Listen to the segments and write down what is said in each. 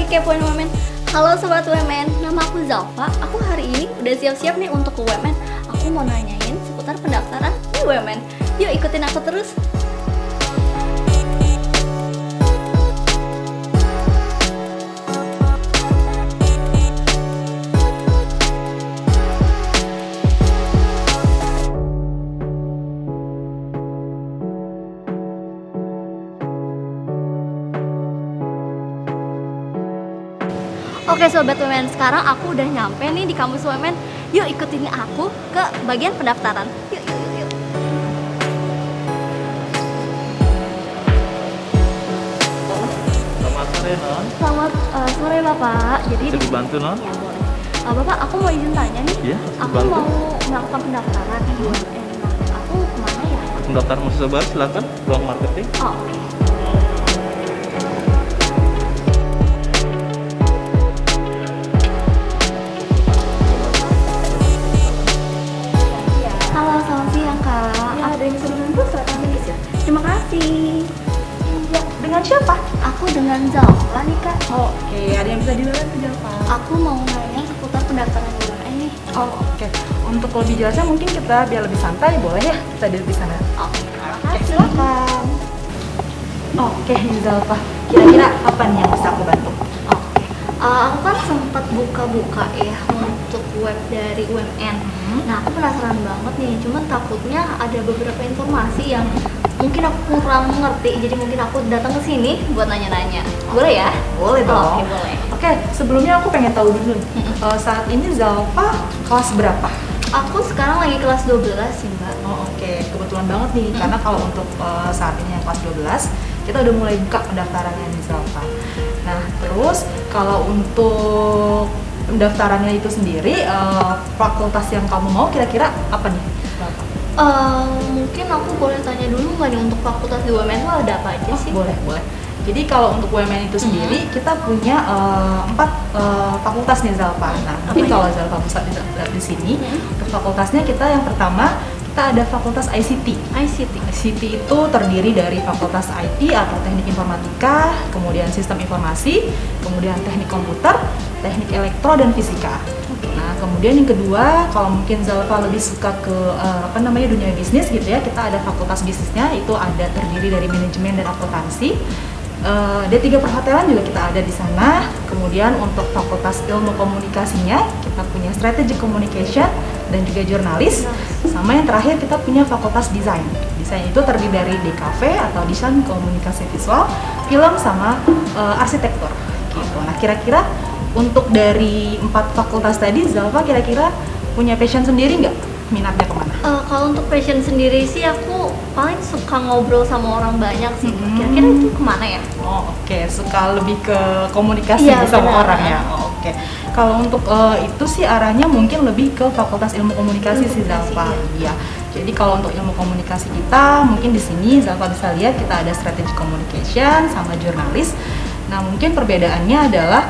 lagi kepoin UMN. Halo Sobat UMN, nama aku Zalfa. Aku hari ini udah siap-siap nih untuk ke UMN. Aku mau nanyain seputar pendaftaran di UMN. Yuk ikutin aku terus. Oke Sobat UMN, sekarang aku udah nyampe nih di kampus UMN. Yuk ikutin aku ke bagian pendaftaran. Yuk. Selamat sore, Non. Selamat sore Bapak. Jadi Bisa dibantu, Non? Ya boleh. Bapak, aku mau izin tanya nih. Iya, Aku dibantu. mau melakukan pendaftaran di UMN. Aku kemana ya? Pendaftaran mahasiswa baru, silakan ruang marketing. Oh, oke. Halo, selamat siang Kak. Ya, ada yang bisa dibantu? Silakan tulis ya. Terima kasih. Ya, dengan siapa? Aku dengan Zalfa nih Kak. Oh, oke, ada yang bisa dibantu siapa? Aku mau nanya seputar pendaftaran di UMN nih. Oh, oke. Untuk lebih jelasnya mungkin kita biar lebih santai, boleh ya kita duduk di sana. Oke, terima Oke, kasih. silakan. Oke, Zalfa. Kira-kira apa nih yang bisa aku bantu? Oke, aku kan sempat buka-buka ya untuk web dari UMN. Nah, aku penasaran banget nih, cuman takutnya ada beberapa informasi yang mungkin aku kurang mengerti, jadi mungkin aku datang ke sini buat nanya-nanya. Boleh ya? Boleh dong. Oke, boleh. Oke, sebelumnya aku pengen tahu dulu. Saat ini Zalfa kelas berapa? Aku sekarang lagi kelas 12 sih, Mbak. Oh, oke, kebetulan banget nih, karena kalau untuk saat ini yang kelas 12 kita udah mulai buka pendaftarannya di Zalfa. Nah, terus kalau untuk pendaftarannya itu sendiri, fakultas yang kamu mau kira-kira apa nih, Zalfa? Mungkin aku boleh tanya dulu nggak nih untuk fakultas di UMN itu ada apa aja sih? Boleh. Jadi kalau untuk UMN itu sendiri kita punya 4 fakultas nih Zalfa. Nah, mungkin kalau Zalfa bisa lihat di sini, untuk fakultasnya kita yang pertama kita ada Fakultas ICT. ICT itu terdiri dari Fakultas IT atau Teknik Informatika, kemudian Sistem Informasi, kemudian Teknik Komputer, Teknik Elektro dan Fisika. Nah, kemudian yang kedua, kalau mungkin Zalfa lebih suka ke dunia bisnis gitu ya, kita ada Fakultas Bisnisnya, itu ada terdiri dari Manajemen dan Akuntansi. D3 Perhotelan juga kita ada di sana. Kemudian untuk Fakultas Ilmu Komunikasinya kita punya Strategic Communication dan juga Jurnalis. Sama yang terakhir kita punya Fakultas Desain. Desain itu terdiri dari DKV atau Desain Komunikasi Visual, Film sama Arsitektur gitu. Nah, kira-kira untuk dari 4 fakultas tadi, Zalfa kira-kira punya passion sendiri nggak? Minatnya kemana? Kalau untuk passion sendiri sih aku paling suka ngobrol sama orang banyak sih. Kira-kira itu kemana ya? Oh, oke, suka lebih ke komunikasi Iya, sama benar. orang ya. Oh, oke. Kalau untuk itu sih arahnya mungkin lebih ke Fakultas Ilmu Komunikasi sih Zalfa. Iya. Jadi kalau untuk ilmu komunikasi kita mungkin di sini Zalfa bisa lihat kita ada Strategic Communication sama Jurnalis. Nah, mungkin perbedaannya adalah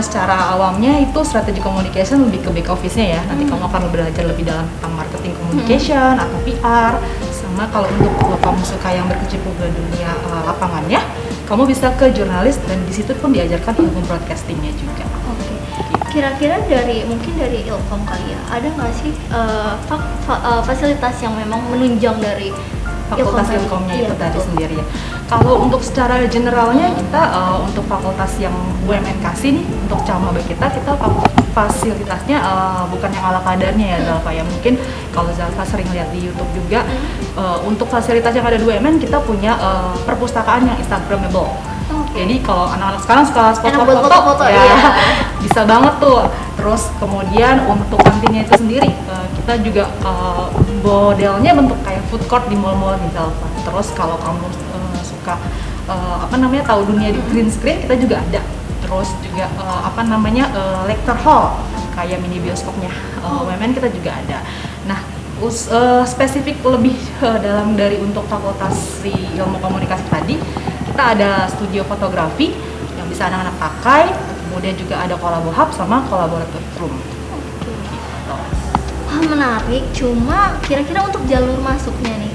secara awamnya itu Strategic Communication lebih ke back office-nya ya. Nanti kamu akan belajar lebih dalam tentang marketing communication atau PR. Sama kalau untuk kamu suka yang berkecimpung ke dunia lapangannya, kamu bisa ke jurnalis dan di situ pun diajarkan ilmu broadcasting-nya juga. Oke. Kira-kira mungkin dari Ilkom kali ya, ada nggak sih fasilitas yang memang menunjang dari Fakultas Ilkom Ilkomnya Iya, itu tadi betul. sendiri ya. Kalau untuk secara generalnya kita untuk fakultas yang UMN kasih nih untuk cabang kita fasilitasnya bukan yang ala kadarnya ya Zalfa ya. Mungkin kalau Zalfa sering lihat di YouTube juga untuk fasilitas yang ada di UMN kita punya perpustakaan yang Instagramable. Jadi kalau anak-anak sekarang suka Enak buat foto-foto foto-foto, ya iya. bisa banget tuh. Terus kemudian untuk kantinnya itu sendiri kita juga modelnya bentuk kayak food court di mall-mall di Zalfa. Terus kalau kamu suka tahu dunia di green screen kita juga ada. Terus juga lecture hall kayak mini bioskopnya UMN kita juga ada. Nah, spesifik lebih dalam dari untuk fakultas ilmu komunikasi tadi, kita ada studio fotografi yang bisa anak-anak pakai, kemudian juga ada collabo hub sama collaborative room. Menarik, cuma kira-kira untuk jalur masuknya nih,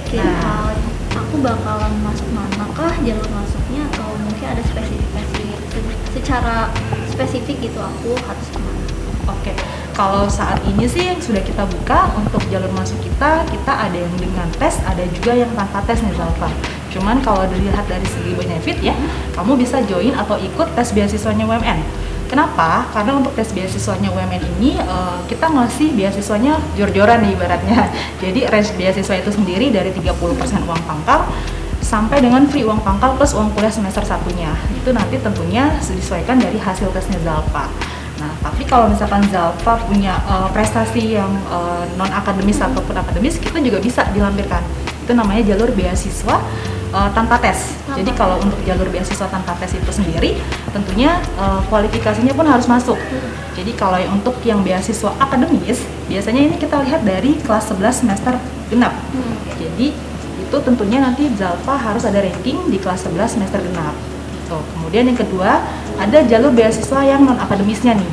aku bakalan masuk manakah jalur masuknya, atau mungkin ada spesifikasi secara spesifik gitu aku harus kemana. Oke, kalau saat ini sih yang sudah kita buka untuk jalur masuk kita ada yang dengan tes, ada juga yang tanpa tes nih Zalfa. Cuman kalau dilihat dari segi benefit ya, kamu bisa join atau ikut tes beasiswanya UMN. Kenapa? Karena untuk tes beasiswanya UMN ini kita ngasih beasiswanya jor-joran nih ibaratnya. Jadi range beasiswa itu sendiri dari 30% uang pangkal sampai dengan free uang pangkal plus uang kuliah semester satunya. Itu nanti tentunya disesuaikan dari hasil tesnya Zalfa. Nah, tapi kalau misalkan Zalfa punya prestasi yang non akademis ataupun akademis, kita juga bisa dilampirkan. Itu namanya jalur beasiswa tanpa tes. Jadi kalau untuk jalur beasiswa tanpa tes itu sendiri, tentunya kualifikasinya pun harus masuk. Jadi kalau untuk yang beasiswa akademis, biasanya ini kita lihat dari kelas 11 semester genap. Jadi itu tentunya nanti Zalfa harus ada ranking di kelas 11 semester genap. Kemudian yang kedua, ada jalur beasiswa yang non akademisnya nih.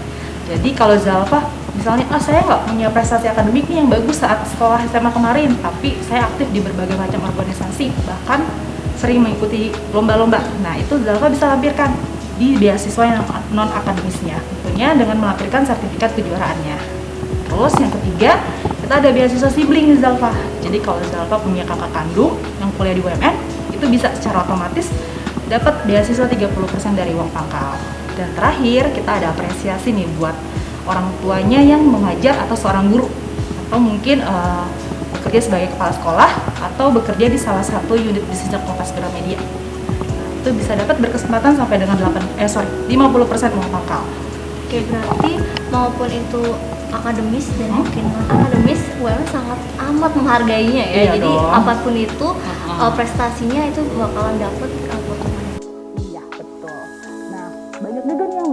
Jadi kalau Zalfa misalnya, saya nggak punya prestasi akademik nih yang bagus saat sekolah SMA kemarin, tapi saya aktif di berbagai macam organisasi, bahkan sering mengikuti lomba-lomba. Nah, itu Zalfa bisa lampirkan di beasiswa yang non akademisnya, tentunya dengan melampirkan sertifikat kejuaraannya. Terus yang ketiga, kita ada beasiswa sibling nih Zalfa. Jadi kalau Zalfa punya kakak kandung yang kuliah di UMN, itu bisa secara otomatis dapat beasiswa 30% dari uang pangkal. Dan terakhir, kita ada apresiasi nih buat orang tuanya yang mengajar atau seorang guru, atau mungkin bekerja sebagai kepala sekolah atau bekerja di salah satu unit bisnis Kompas Gramedia. Itu bisa dapat berkesempatan sampai dengan 50% uang pangkal. Oke, berarti maupun itu akademis dan mungkin non akademis, UMN sangat amat menghargainya ya. Iya Jadi dong. apapun itu prestasinya itu bakalan dapet potongan. Iya, betul. Nah, banyak juga nih yang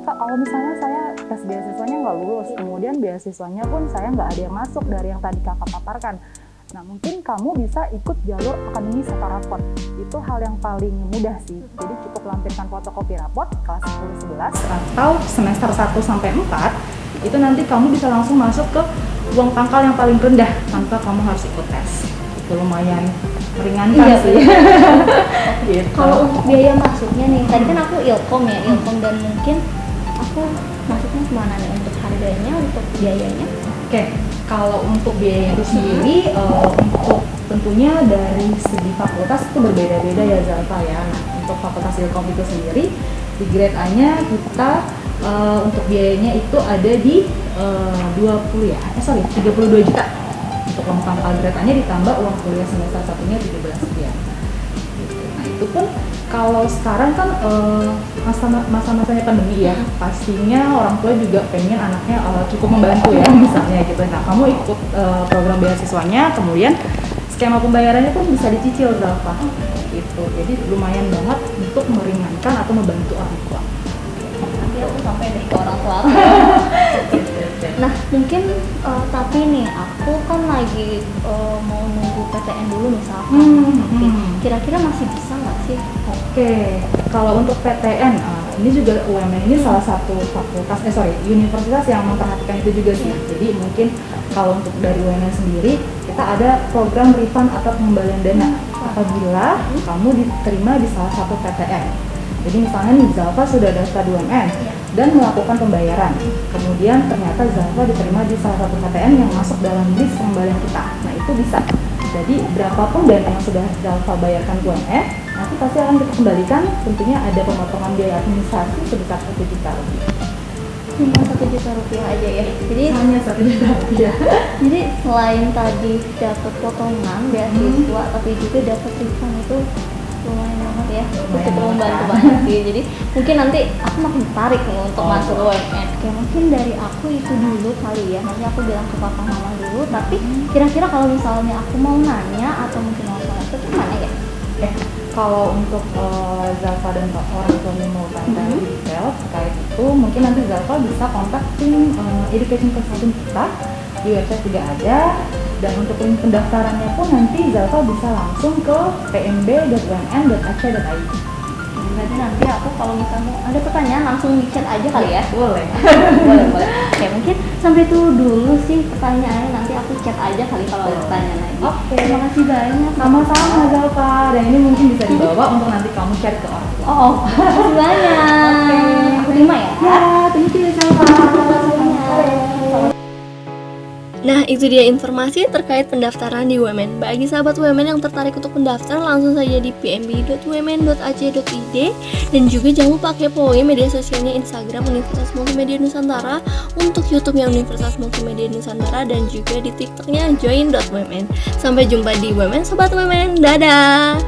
Kak, kalau misalnya saya tes beasiswanya nggak lulus, kemudian beasiswanya pun saya nggak ada yang masuk dari yang tadi Kakak paparkan. Nah, mungkin kamu bisa ikut jalur akademis atau rapot. Itu hal yang paling mudah sih. Jadi cukup lampirkan fotokopi rapot kelas 10-11 atau semester 1 sampai 4. Itu nanti kamu bisa langsung masuk ke uang pangkal yang paling rendah tanpa kamu harus ikut tes. Itu lumayan meringankan sih. Gitu. Kalau untuk biaya masuknya nih, tadi kan aku Ilkom ya, Ilkom, dan mungkin aku masuknya kemana nih untuk harganya, untuk biayanya? Oke, kalau untuk biaya itu sendiri, untuk tentunya dari segi fakultas itu berbeda-beda ya Zalfa ya. Nah, untuk fakultas Ilkom itu sendiri, di grade A-nya kita untuk biayanya itu ada di 32 juta. Untuk uang pangkal grade A-nya ditambah uang kuliah semester satunya 17 sekian. Nah, itu pun kalau sekarang kan masa-masanya pandemi ya, pastinya orang tua juga pengen anaknya cukup membantu ya misalnya gitu. Nah, kamu ikut program beasiswanya, kemudian skema pembayarannya pun bisa dicicil Zalfa gitu. Jadi lumayan banget untuk meringankan atau membantu orang tua. Nanti aku sampai deh ke orang tua aku. Nah, mungkin tapi nih aku kan lagi mau nunggu PTN dulu misalkan. Kira-kira masih bisa nggak sih? Oke, kalau untuk PTN, ini juga UMN ini salah satu universitas yang memperhatikan itu juga sih. Jadi mungkin kalau untuk dari UMN sendiri, kita ada program refund atau pengembalian dana apabila kamu diterima di salah satu PTN. Jadi misalnya nih Zalfa sudah daftar di UMN dan melakukan pembayaran, kemudian ternyata Zalfa diterima di salah satu PTN yang masuk dalam list pengembalian kita. Nah, itu bisa. Jadi berapapun dana yang sudah Zalfa bayarkan ke UMN, nanti pasti akan kita kembalikan. Tentunya ada pemotongan biaya administrasi sebesar 1 juta lebih. Cuma 1 juta rupiah aja ya. Jadi Hanya 1 juta rupiah. Jadi selain tadi dapat potongan beasiswa, tapi juga dapat refund, itu lumayan banget ya. Cukup membantu banget sih. Jadi mungkin nanti aku makin tertarik nih untuk masuk ke UMN. Kayak mungkin dari aku itu dulu kali ya. Nanti aku bilang ke papa mama dulu. Tapi kira-kira kalau misalnya aku mau nanya atau mungkin mau kontak itu mana ya? Kalau untuk Zalfa dan orang tuanya mau tanya detail terkait itu, mungkin nanti Zalfa bisa kontak tim education consultant kita, di website juga ada. Dan untuk link pendaftarannya pun nanti Zalfa bisa langsung ke pmb.umn.ac.id. Berarti nanti aku kalau misalnya ada pertanyaan langsung di chat aja kali ya? Boleh. boleh. Ya mungkin sampai itu dulu sih pertanyaannya, nanti aku chat aja kali kalau ada pertanyaan lagi. Oke. Terima kasih banyak. Sama-sama Zalfa, dan ini mungkin bisa dibawa untuk nanti kamu share ke orang tua. Oh, terima kasih banyak. Oke. Aku terima ya. Ya, thank you Zalfa. Nah, itu dia informasi terkait pendaftaran di UMN. Bagi sahabat UMN yang tertarik untuk mendaftar, langsung saja di pmb.umn.ac.id, dan juga jangan lupa kepoin media sosialnya Instagram Universitas Multimedia Nusantara, untuk YouTube-nya Universitas Multimedia Nusantara, dan juga di TikTok-nya join.umn. Sampai jumpa di UMN Sobat UMN. Dadah.